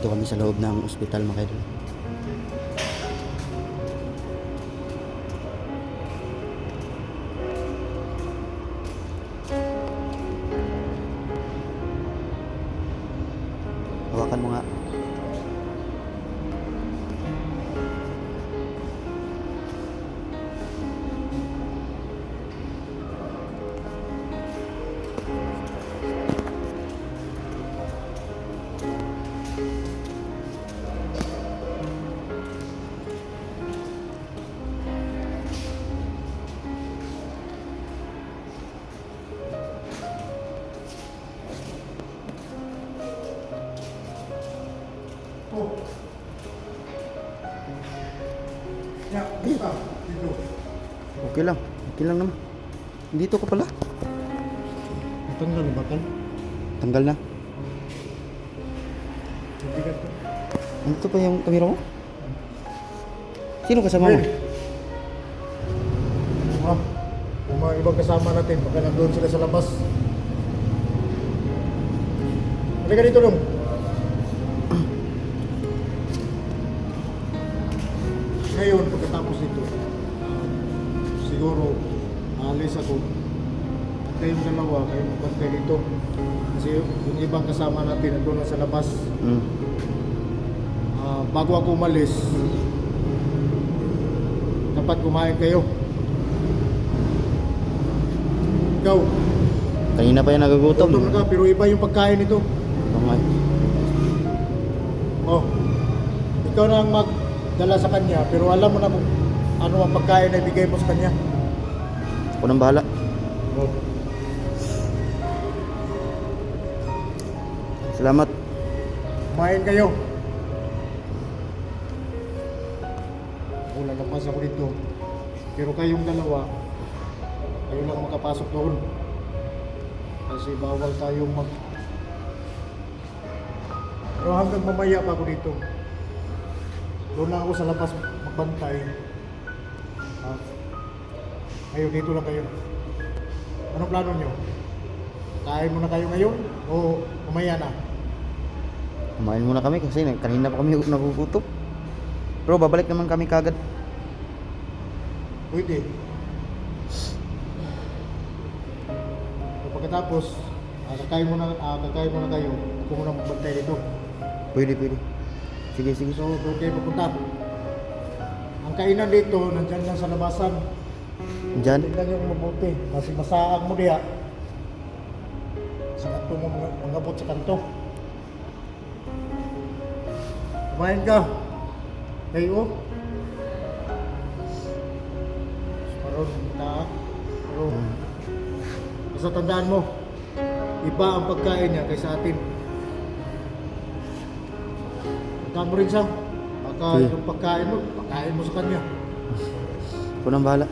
Nandito kami sa loob ng ospital mga idol. Hawakan mo nga. Oh. Ya, bisa. Dito. Okay lang. Okay lang naman. Dito ka pala. Tanggal ba kan? Tanggal na. Hindi ka to. Ano pa yung kamera mo? Sino kasama mo? Ah, yung mga ibang kasama natin, baka nandun sila sa labas. Halika dito dong. Ngayon, pagkatapos nito, siguro, alis ako. At kayong dalawa, kayong magbantay dito. Kasi yung ibang kasama natin, nandun na sa labas. Bago ako umalis, dapat kumain kayo. Ikaw, Kanina pa yan nagugutom. gutom na ka, pero iba yung pagkain nito. Okay. Oh, ikaw na ang magdala sa kanya, pero alam mo na kung ano ang pagkain na ibigay mo sa kanya. Ako nang bahala. Oh. Salamat. Kumain kayo. Wala napas ako dito. Pero kayong dalawa, kayo lang makapasok doon. Kasi bawal tayong Pero hanggang mamaya pa ako dito. Doon lang ako sa labas magbantay. Ngayon, dito lang kayo. Anong plano nyo? Kain muna kayo ngayon? O mamaya na? Kumain muna kami kasi kanina pa kami nagugutom. Pero babalik naman kami kagad. Pwede. So, pagkatapos, kakain muna kayo. Ako muna magbantay dito. Pwede. Sige. So, doon kayo pupunta. Ang kainan dito, nandyan lang sa labasan. Diyan. Tingnan nyo kung mabuti. Kasi masaang mo diya. Sa kanto mo mangabot sa kanto. Kumain ka. Kayo. Maroon na. Pero, basta tandaan mo, iba ang pagkain niya kaysa atin. Tandaan mo rin siya. Baka Sige. yung pagkain mo sa kanya. Ako nang bahala.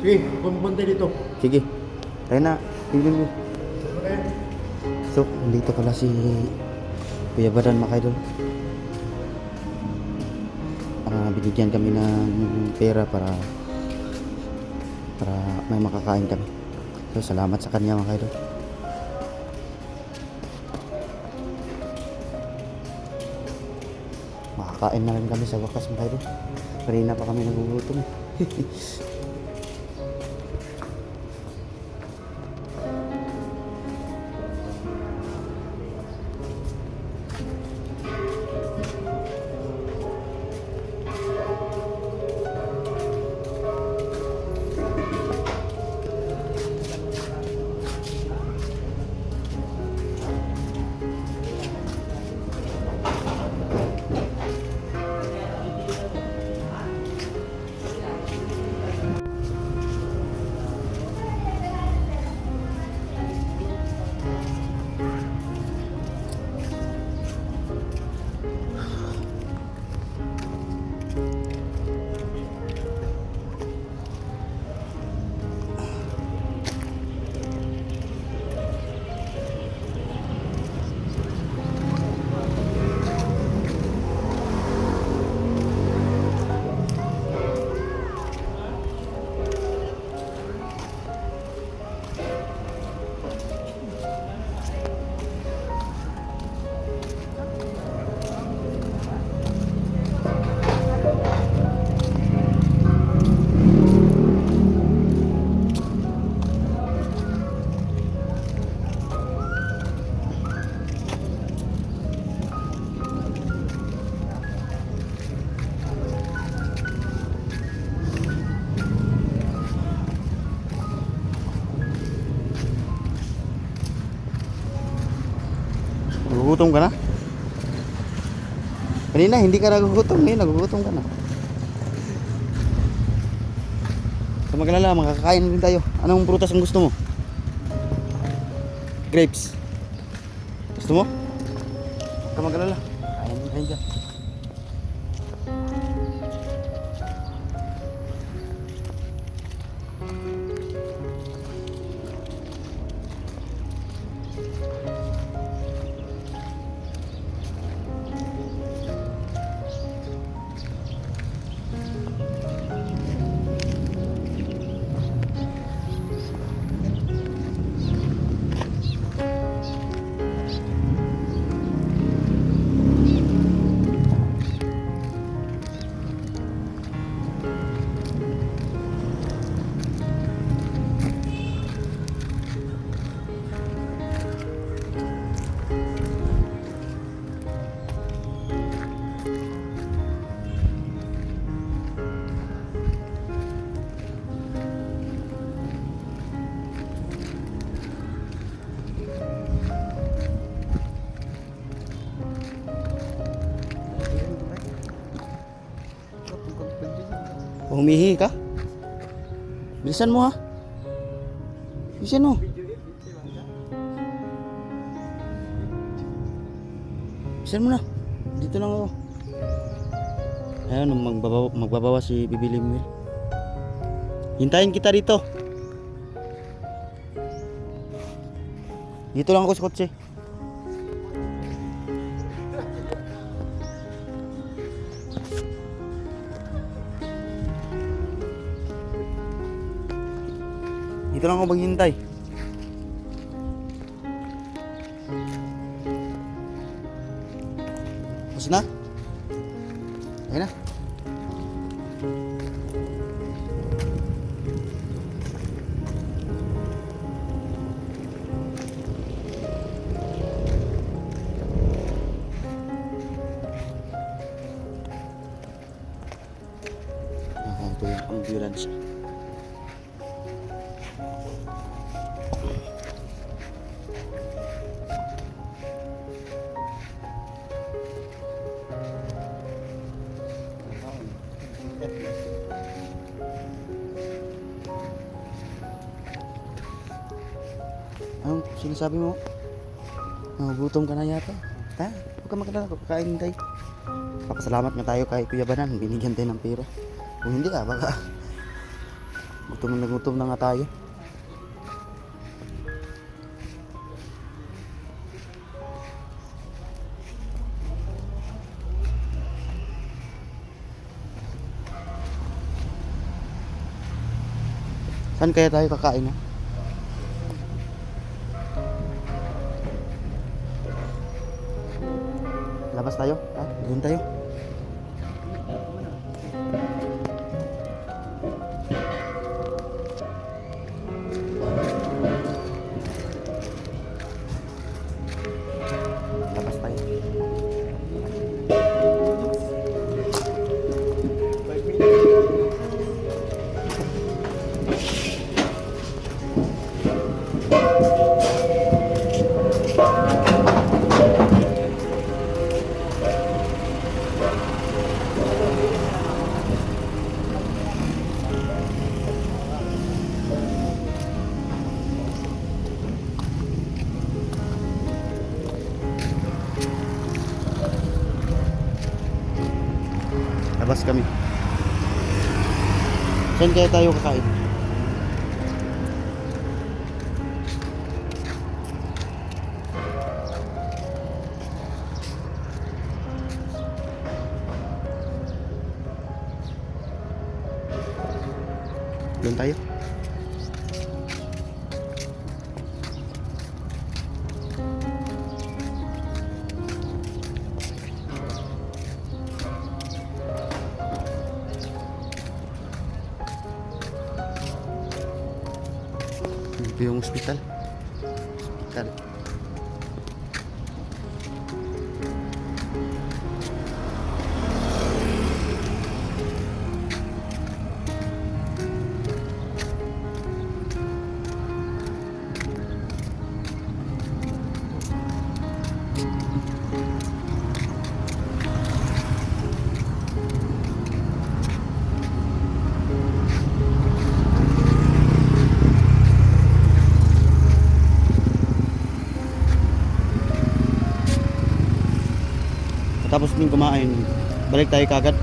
Sige, kung magbantay dito. Sige. Tayo na. Tingnan mo. Ano kayo? So, nandito pala si Kuya Badan mga idol. Binigyan kami ng pera para may makakain kami. So, salamat sa kanya mga idol. Makakain na rin kami sa wakas mga idol. Kanina pa kami nagugutom. Nagugutom ka na? Kanina hindi ka nagugutom, ngayon nagugutom ka na. Sa magalala, makakain din tayo. Anong prutas ang gusto mo? Grapes. Gusto mo? Huwag ka magalala. Kain dyan. Humihi ka? Bilisan mo ha. Bilisan mo. Bilisan mo na. Dito lang ako. Ayun, magbabawa si Bibi Limwil. Hintayin kita dito. Dito lang ako sa kotse. Dito lang ako maghintay. Tapos na? Ayun na. Ito yung ambulance. Anong sinasabi mo? Nagugutom ka na yata. Huwag ka magkala, kakain tayo. Papasalamat nga tayo kay Kuya Banan, binigyan tayo ng pera. Kung hindi baka gutom na nga tayo. Saan kaya tayo kakain ha? Labas tayo? Doon tayo. Labas tayo. Labas kami. Saan kaya tayo kakain? Doon tayo. Ito yung ospital. pagkatapos din kumain, balik tayo kagad.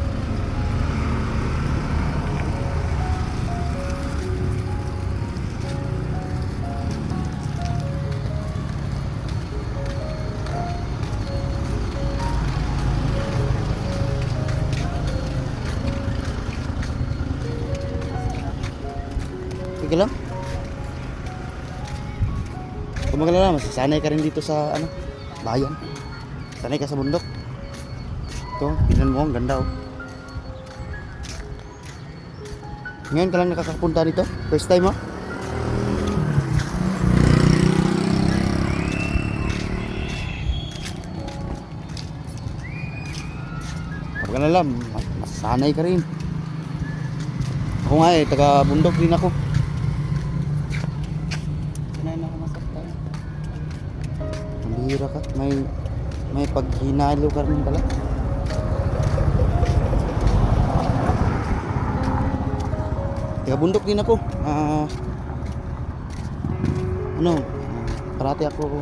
Sige lang. Kung magalala, masasanay ka rin dito sa ano, bayan. Sanay ka sa bundok. Ito, tingnan mo, ang ganda oh. Ngayon ka lang nakakapunta dito? First time oh? Kapag alam, masanay ka rin. Ako nga eh, taga bundok din ako. Sanay na ako masaktan. Ang bihira ka, may paghinalo ka rin pala. Taga bundok din ako. Parati ako